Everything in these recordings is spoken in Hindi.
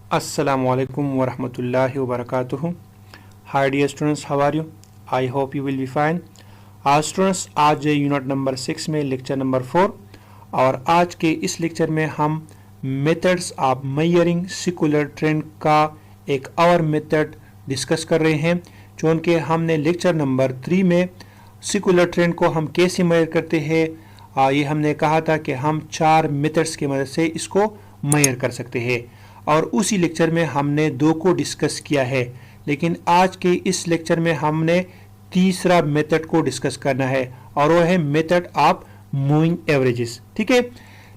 Assalamualaikum warahmatullahi wabarakatuh. Hi dear students, how are you? I hope you will be fine. आज स्टूडेंट्स आज यूनिट नंबर 6 में लेक्चर नंबर 4 और आज के इस लेक्चर में हम methods of measuring secular trend का एक और मेथड डिस्कस कर रहे हैं। चूँकि हमने लेक्चर नंबर 3 में सेकुलर ट्रेंड को हम कैसे मेजर करते हैं ये हमने कहा था कि हम 4 मेथड्स की मदद से इसको मेजर कर सकते हैं और उसी लेक्चर में हमने 2 को डिस्कस किया है। लेकिन आज के इस लेक्चर में हमने तीसरा मेथड को डिस्कस करना है और वो है मेथड ऑफ मूविंग एवरेजेस। ठीक है,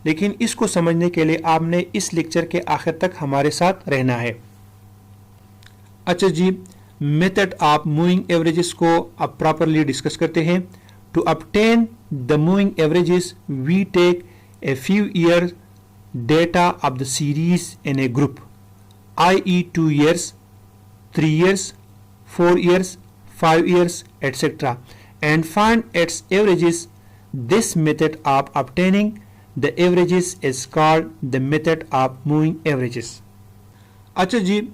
लेकिन इसको समझने के लिए आपने इस लेक्चर के आखिर तक हमारे साथ रहना है। अच्छा जी, मेथड ऑफ मूविंग एवरेजेस को अब प्रॉपरली डिस्कस करते हैं। To obtain the moving averages we take a few year data of the series in a group, i.e. 2 years, 3 years, 4 years, 5 years, etc. and find its averages. This method of obtaining the averages is called the method of moving averages. अच्छा जी,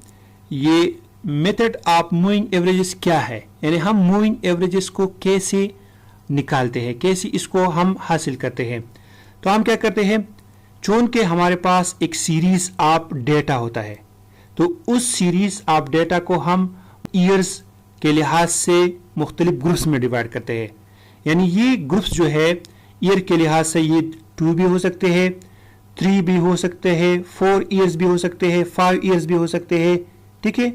ये method of moving averages क्या है, यानी हम moving averages को कैसे निकालते हैं, कैसे इसको हम हासिल करते हैं। तो हम क्या करते हैं, चूँकि हमारे पास एक सीरीज ऑफ डेटा होता है तो उस सीरीज ऑफ डेटा को हम ईयर्स के लिहाज से मुख्तलिफ ग्रुप्स में डिवाइड करते हैं। यानी ये ग्रुप्स जो है ईयर के लिहाज से ये 2 भी हो सकते हैं, 3 भी हो सकते हैं, 4 ईयर्स भी हो सकते हैं, 5 ईयर्स भी हो सकते हैं। ठीक है,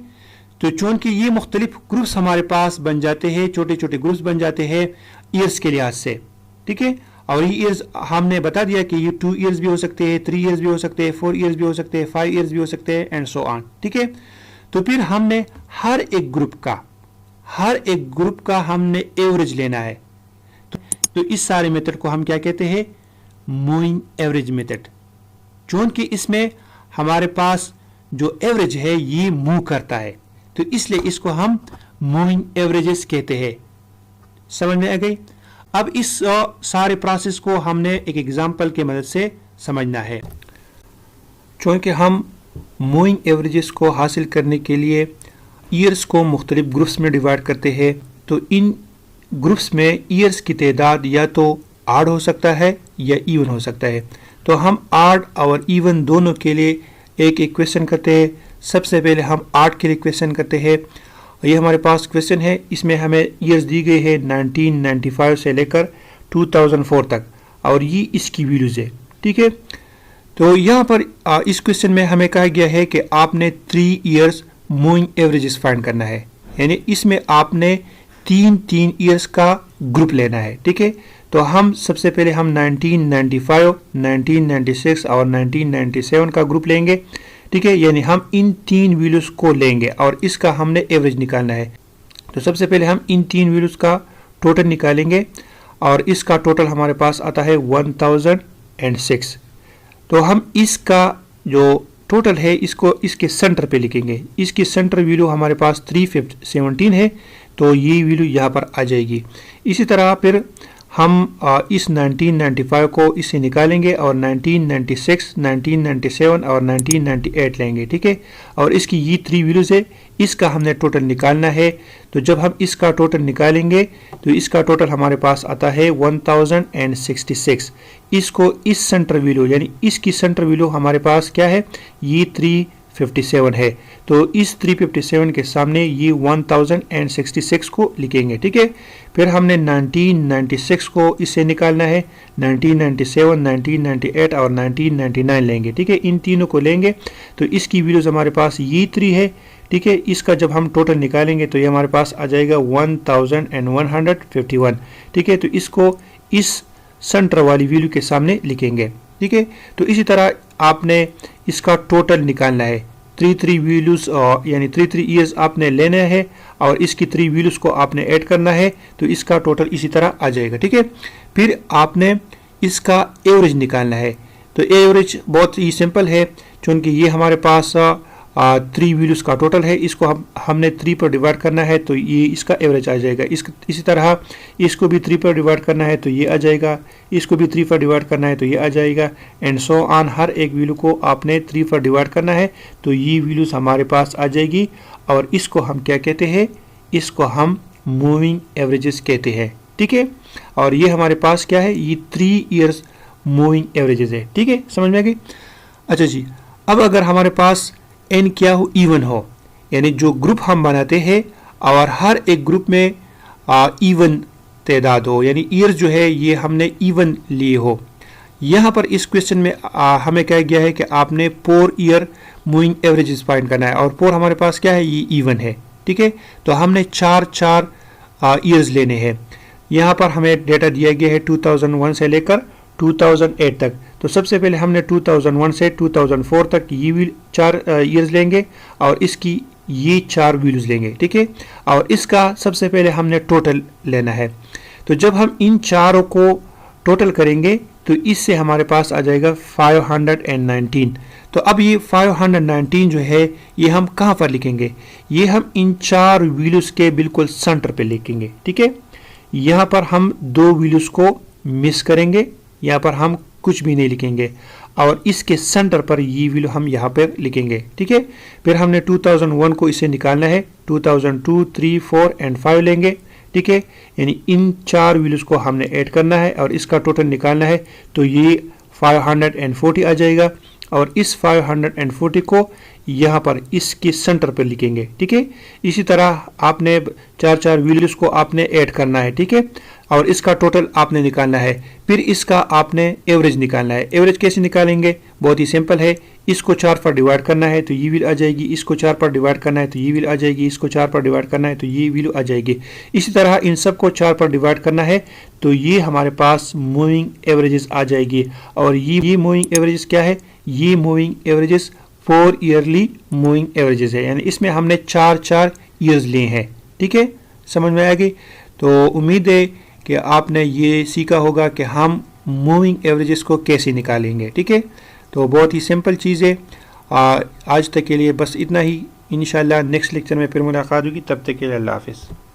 तो चूँकि ये मुख्तलिफ ग्रुप्स हमारे पास बन जाते हैं, छोटे छोटे ग्रुप्स बन जाते हैं ईयर्स के लिहाज से। ठीक है, और ये ईयर्स हमने बता दिया कि ये 2 ईयर्स भी हो सकते हैं, 3 ईयर्स भी हो सकते हैं, 4 ईयर्स भी हो सकते हैं, 5 ईयर्स भी हो सकते हैं एंड सो ऑन। ठीक है, तो फिर हमने हर एक ग्रुप का हमने एवरेज लेना है। तो इस सारे मेथड को हम क्या कहते हैं, मूविंग एवरेज मेथड। चूंकि इसमें हमारे पास जो एवरेज है ये मूव करता है तो इसलिए इसको हम मूविंग एवरेजेस कहते हैं। समझ में आ गई। अब इस सारे प्रोसेस को हमने एक एग्जांपल की मदद से समझना है। चूँकि हम मूविंग एवरेजेस को हासिल करने के लिए ईयर्स को मुख्तलिफ ग्रुप्स में डिवाइड करते हैं तो इन ग्रुप्स में ईयर्स की तादाद या तो आड हो सकता है या इवन हो सकता है। तो हम आड और इवन दोनों के लिए एक इक्वेशन करते हैं। सबसे पहले हम आड के लिए इक्वेशन करते हैं। ये हमारे पास क्वेश्चन है, इसमें हमें ईयर्स दी गई है 1995 से लेकर 2004 तक और ये इसकी वैल्यूज है। ठीक है, तो यहाँ पर इस क्वेश्चन में हमें कहा गया है कि आपने 3 ईयर्स मूविंग एवरेजेस फाइंड करना है, यानी इसमें आपने 3 ईयर्स का ग्रुप लेना है। ठीक है, तो हम सबसे पहले हम 1995, 1996 और 1997 का ग्रुप लेंगे। ठीक है, यानी हम इन 3 वैल्यूज को लेंगे और इसका हमने एवरेज निकालना है। तो सबसे पहले हम इन 3 वैल्यूज का टोटल निकालेंगे और इसका टोटल हमारे पास आता है 1006। तो हम इसका जो टोटल है इसको इसके सेंटर पे लिखेंगे। इसकी सेंटर वैल्यू हमारे पास 317 है तो ये वैल्यू यहाँ पर आ जाएगी। इसी तरह फिर हम इस 1995 को इससे निकालेंगे और 1996, 1997 और 1998 लेंगे। ठीक है, और इसकी ये 3 वैल्यूज है, इसका हमने टोटल निकालना है। तो जब हम इसका टोटल निकालेंगे तो इसका टोटल हमारे पास आता है 1066। इसको इस सेंटर वैल्यू यानी इसकी सेंटर वैल्यू हमारे पास क्या है, ये 357 है। तो इस 357 के सामने ये 1066 को लिखेंगे। ठीक है, फिर हमने 1996 को इससे निकालना है, 1997, 1998 और 1999 लेंगे। ठीक है, इन तीनों को लेंगे तो इसकी वैल्यूज हमारे पास ये 3 है। ठीक है, इसका जब हम टोटल निकालेंगे तो ये हमारे पास आ जाएगा 1151। ठीक है, तो इसको इस सेंटर वाली वैल्यू के सामने लिखेंगे। ठीक है, तो इसी तरह आपने इसका टोटल निकालना है। 3 वैल्यूज यानी 3 ईयर्स आपने लेना है और इसकी 3 वैल्यूज को आपने ऐड करना है तो इसका टोटल इसी तरह आ जाएगा। ठीक है, फिर आपने इसका एवरेज निकालना है। तो एवरेज बहुत ही सिंपल है, क्योंकि ये हमारे पास 3 वैल्यूज़ का टोटल है, इसको हमने 3 पर डिवाइड करना है तो ये इसका एवरेज आ जाएगा। इसी तरह इसको भी 3 पर डिवाइड करना है तो ये आ जाएगा, इसको भी 3 पर डिवाइड करना है तो ये आ जाएगा, एंड सो ऑन। हर एक वैल्यू को आपने 3 पर डिवाइड करना है तो ये वैल्यूज़ हमारे पास आ जाएगी, और इसको हम क्या कहते हैं, इसको हम मूविंग एवरेजेस कहते हैं। ठीक है, और ये हमारे पास क्या है, ये 3 ईयर्स मूविंग एवरेजेस है। ठीक है, समझ में आ गई। अच्छा जी, अब अगर हमारे पास एन क्या हो, इवन हो, यानी जो ग्रुप हम बनाते हैं और हर एक ग्रुप में इवन तादाद हो, यानी ईयर्स जो है ये हमने इवन लिए हो। यहाँ पर इस क्वेश्चन में हमें क्या गया है कि आपने 4 ईयर मूविंग एवरेजेस फाइंड करना है, और 4 हमारे पास क्या है, ये इवन है। ठीक है, तो हमने 4 ईयर्स लेने हैं। यहाँ पर हमें डेटा दिया गया है 2001 से लेकर 2008 तक। तो सबसे पहले हमने 2001 से 2004 तक ये 4 ईयर्स लेंगे, और इसकी ये 4 वैल्यूज लेंगे। ठीक है, और इसका सबसे पहले हमने टोटल लेना है। तो जब हम इन चारों को टोटल करेंगे तो इससे हमारे पास आ जाएगा 519। तो अब ये 519 जो है ये हम कहाँ पर लिखेंगे, ये हम इन 4 वैल्यूज के बिल्कुल सेंटर पे लिखेंगे। ठीक है, यहाँ पर हम 2 वैल्यूज को मिस करेंगे, यहाँ पर हम कुछ भी नहीं लिखेंगे, और इसके सेंटर पर ये वैल्यू हम यहाँ पर लिखेंगे। ठीक है, फिर हमने 2001 को इसे निकालना है, 2002, 3, 4 एंड 5 लेंगे। ठीक है, यानी इन 4 वैल्यूज को हमने ऐड करना है और इसका टोटल निकालना है, तो ये 540 आ जाएगा, और इस 540 को यहाँ पर इसके सेंटर पर लिखेंगे। ठीक है, इसी तरह आपने 4 वैल्यूज को आपने ऐड करना है। ठीक है, और इसका टोटल आपने निकालना है, फिर इसका आपने एवरेज निकालना है। एवरेज कैसे निकालेंगे, बहुत ही सिंपल है, इसको 4 पर डिवाइड करना है तो ये वैल्यू आ जाएगी, इसको 4 पर डिवाइड करना है तो ये वैल्यू आ जाएगी, इसको 4 पर डिवाइड करना है तो ये वैल्यू आ जाएगी। इसी तरह इन सब को 4 पर डिवाइड करना है तो ये हमारे पास मूविंग एवरेजेस आ जाएगी। और ये मूविंग एवरेजेस क्या है, ये moving averages 4 yearly moving averages है, यानी इसमें हमने 4 ईयर्स लिए हैं। ठीक है, समझ में आ गई। तो उम्मीद है कि आपने ये सीखा होगा कि हम मूविंग एवरेजेस को कैसे निकालेंगे। ठीक है, तो बहुत ही सिंपल चीज़ है। आज तक के लिए बस इतना ही। इंशाल्लाह नेक्स्ट लेक्चर में फिर मुलाकात होगी, तब तक के लिए अल्लाह हाफिज़।